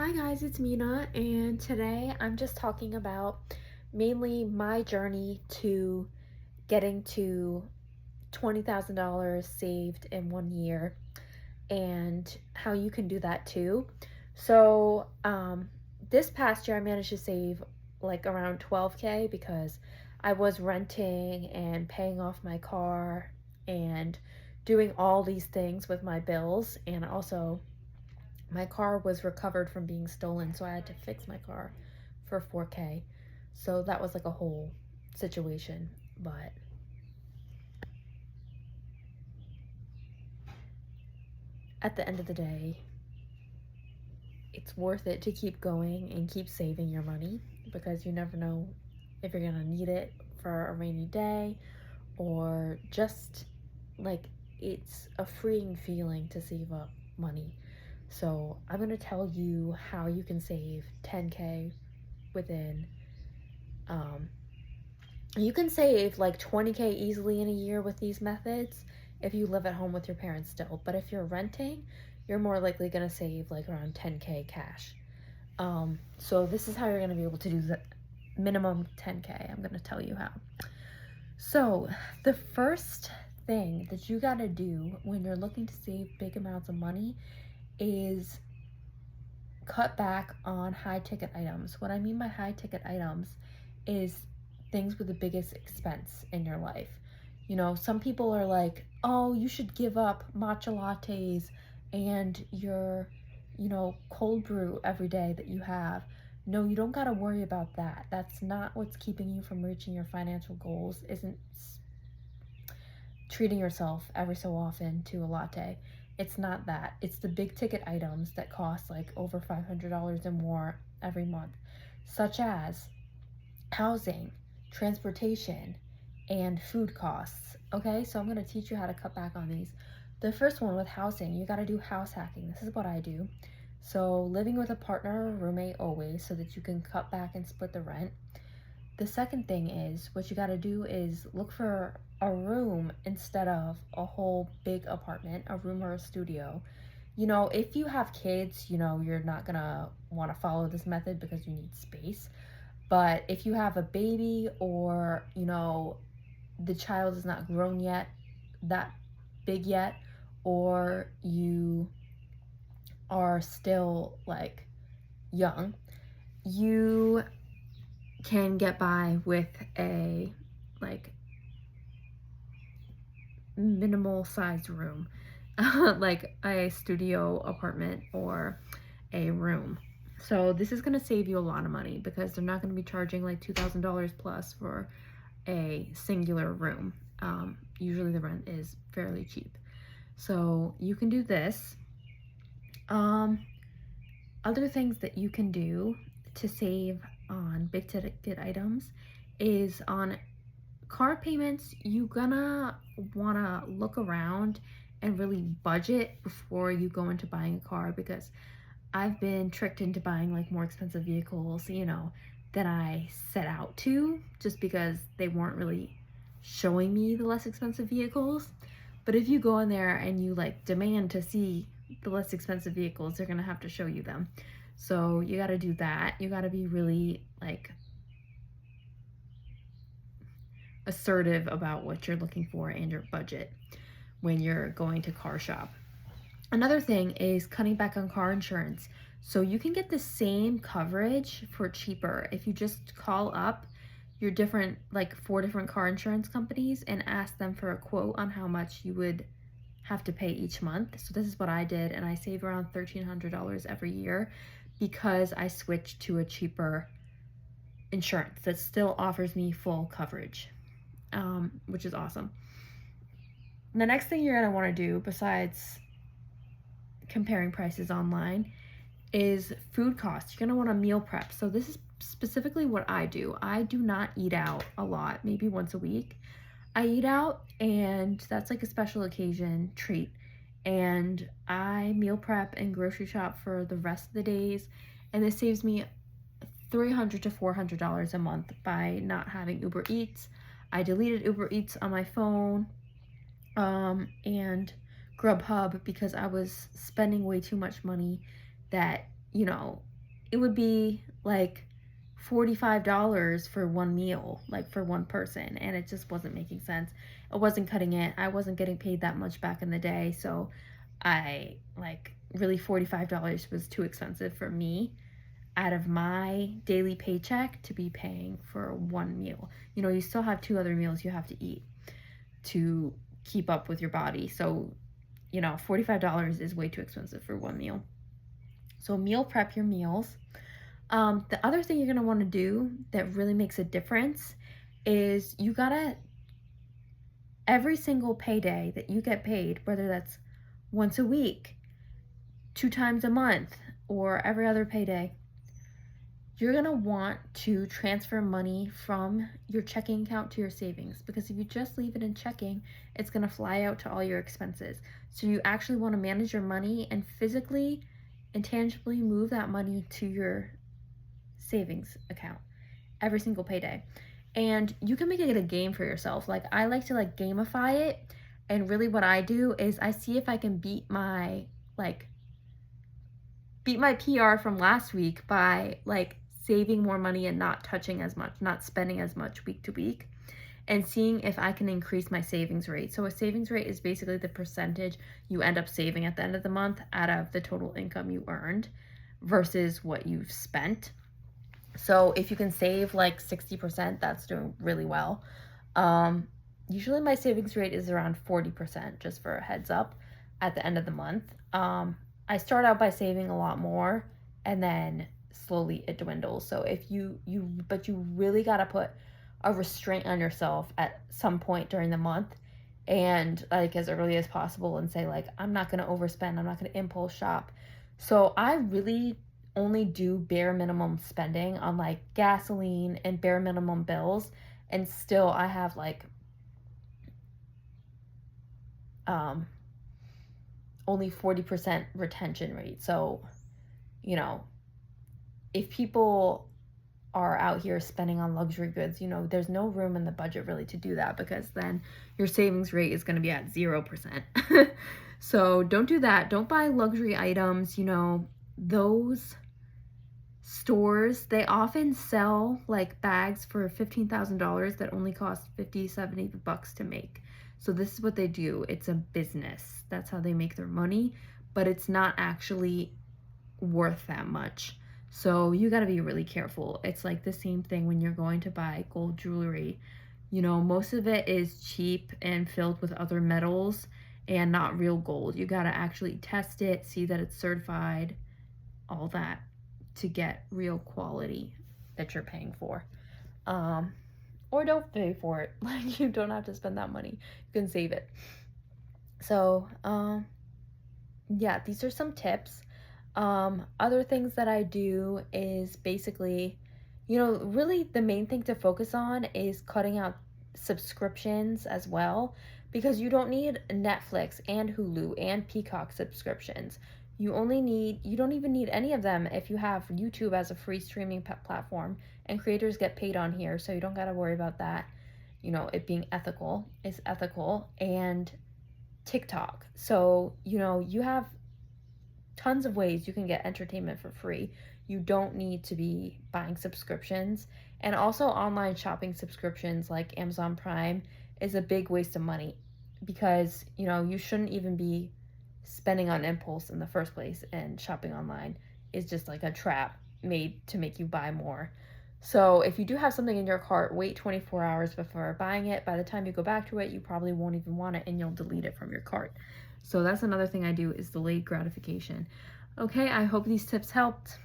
Hi guys, it's Mina, and today I'm just talking about mainly my journey to getting to $20,000 saved in 1 year and how you can do that too. This past year I managed to save like around 12K because I was renting and paying off my car and doing all these things with my bills, and also my car was recovered from being stolen, so I had to fix my car for 4K. So that was like a whole situation. But at the end of the day, it's worth it to keep going and keep saving your money because you never know if you're gonna need it for a rainy day or just like it's a freeing feeling to save up money. So I'm gonna tell you how you can save 10K within um, you can save like 20K easily in a year with these methods if you live at home with your parents still. But if you're renting, you're more likely going to save like around 10K cash. So this is how you're going to be able to do the minimum 10K. I'm going to tell you how. So the first thing that you got to do when you're looking to save big amounts of money is cut back on high ticket items. What I mean by high ticket items is things with the biggest expense in your life. You know, some people are like, oh, you should give up matcha lattes and your, cold brew every day that you have. No, you don't got to worry about that. That's not what's keeping you from reaching your financial goals, isn't treating yourself every so often to a latte. It's not that. It's the big ticket items that cost like over $500 and more every month, such as housing, transportation, and food costs. Okay, so I'm going to teach you how to cut back on these. The first one with housing, you got to do house hacking. This is what I do. So, living with a partner or roommate always so that you can cut back and split the rent. The second thing is what you got to do is look for a room instead of a whole big apartment, a room or a studio. You know, if you have kids, you're not going to want to follow this method because you need space. But if you have a baby or, the child is not grown yet, that big yet, or you are still like young, you can get by with a like minimal sized room, like a studio apartment or a room. So this is going to save you a lot of money because they're not going to be charging like $2,000 plus for a singular room. Usually the rent is fairly cheap. So you can do this. Other things that you can do to save on big ticket items is on car payments. You're gonna wanna look around and really budget before you go into buying a car, because I've been tricked into buying like more expensive vehicles, than I set out to, just because they weren't really showing me the less expensive vehicles. But if you go in there and you like demand to see the less expensive vehicles, they're gonna have to show you them. So you gotta do that. You gotta be really like assertive about what you're looking for and your budget when you're going to car shop. Another thing is cutting back on car insurance. So you can get the same coverage for cheaper if you just call up your different, like 4 different car insurance companies and ask them for a quote on how much you would have to pay each month. So this is what I did, and I save around $1,300 every year because I switched to a cheaper insurance that still offers me full coverage, which is awesome. The next thing you're gonna want to do besides comparing prices online is food costs. You're gonna want to meal prep. So this is specifically what I do. I do not eat out a lot, maybe once a week. I eat out, and that's like a special occasion treat. And I meal prep and grocery shop for the rest of the days, and this saves me $300 to $400 a month by not having Uber Eats. I deleted Uber Eats on my phone, and Grubhub, because I was spending way too much money that, it would be like $45 for one meal, like for one person, and it just wasn't making sense. It wasn't cutting it. I wasn't getting paid that much back in the day, so I like really $45 was too expensive for me out of my daily paycheck to be paying for one meal. You know, you still have 2 other meals you have to eat to keep up with your body. So, you know, $45 is way too expensive for one meal. So meal prep your meals. The other thing you're going to want to do that really makes a difference is you got to, every single payday that you get paid, whether that's once a week, 2 times a month, or every other payday, you're going to want to transfer money from your checking account to your savings, because if you just leave it in checking, it's going to fly out to all your expenses. So you actually want to manage your money and physically and tangibly move that money to your savings account every single payday. And you can make it a game for yourself. Like, I like to like gamify it, and really what I do is I see if I can beat my PR from last week by like saving more money and not touching as much, not spending as much week to week, and seeing if I can increase my savings rate. So a savings rate is basically the percentage you end up saving at the end of the month out of the total income you earned versus what you've spent. So if you can save like 60%, that's doing really well. Usually my savings rate is around 40%, just for a heads up, at the end of the month. I start out by saving a lot more, and then slowly it dwindles. So if you really got to put a restraint on yourself at some point during the month, and like as early as possible, and say like, I'm not going to overspend, I'm not going to impulse shop. So I really only do bare minimum spending on like gasoline and bare minimum bills, and still I have like only 40% retention rate. So, you know, if people are out here spending on luxury goods, you know, there's no room in the budget really to do that, because then your savings rate is going to be at 0%. So don't do that. Don't buy luxury items. You know, those stores, they often sell like bags for $15,000 that only cost $50-$70 to make. So this is what they do. It's a business. That's how they make their money, but it's not actually worth that much. So you got to be really careful. It's like the same thing when you're going to buy gold jewelry. You know, most of it is cheap and filled with other metals and not real gold. You got to actually test it, see that it's certified, all that, to get real quality that you're paying for. Or don't pay for it. Like, you don't have to spend that money. You can save it. So, yeah, these are some tips. Other things that I do is basically, you know, really the main thing to focus on is cutting out subscriptions as well, because you don't need Netflix and Hulu and Peacock subscriptions. You don't even need any of them if you have YouTube as a free streaming platform, and creators get paid on here, so you don't got to worry about that. You know, it being ethical is ethical, and TikTok. So, you know, you have tons of ways you can get entertainment for free. You don't need to be buying subscriptions. And also online shopping subscriptions like Amazon Prime is a big waste of money, because, you know, you shouldn't even be spending on impulse in the first place, and shopping online is just like a trap made to make you buy more. So if you do have something in your cart, wait 24 hours before buying it. By the time you go back to it, you probably won't even want it, and you'll delete it from your cart. So that's another thing I do, is delayed gratification. Okay, I hope these tips helped.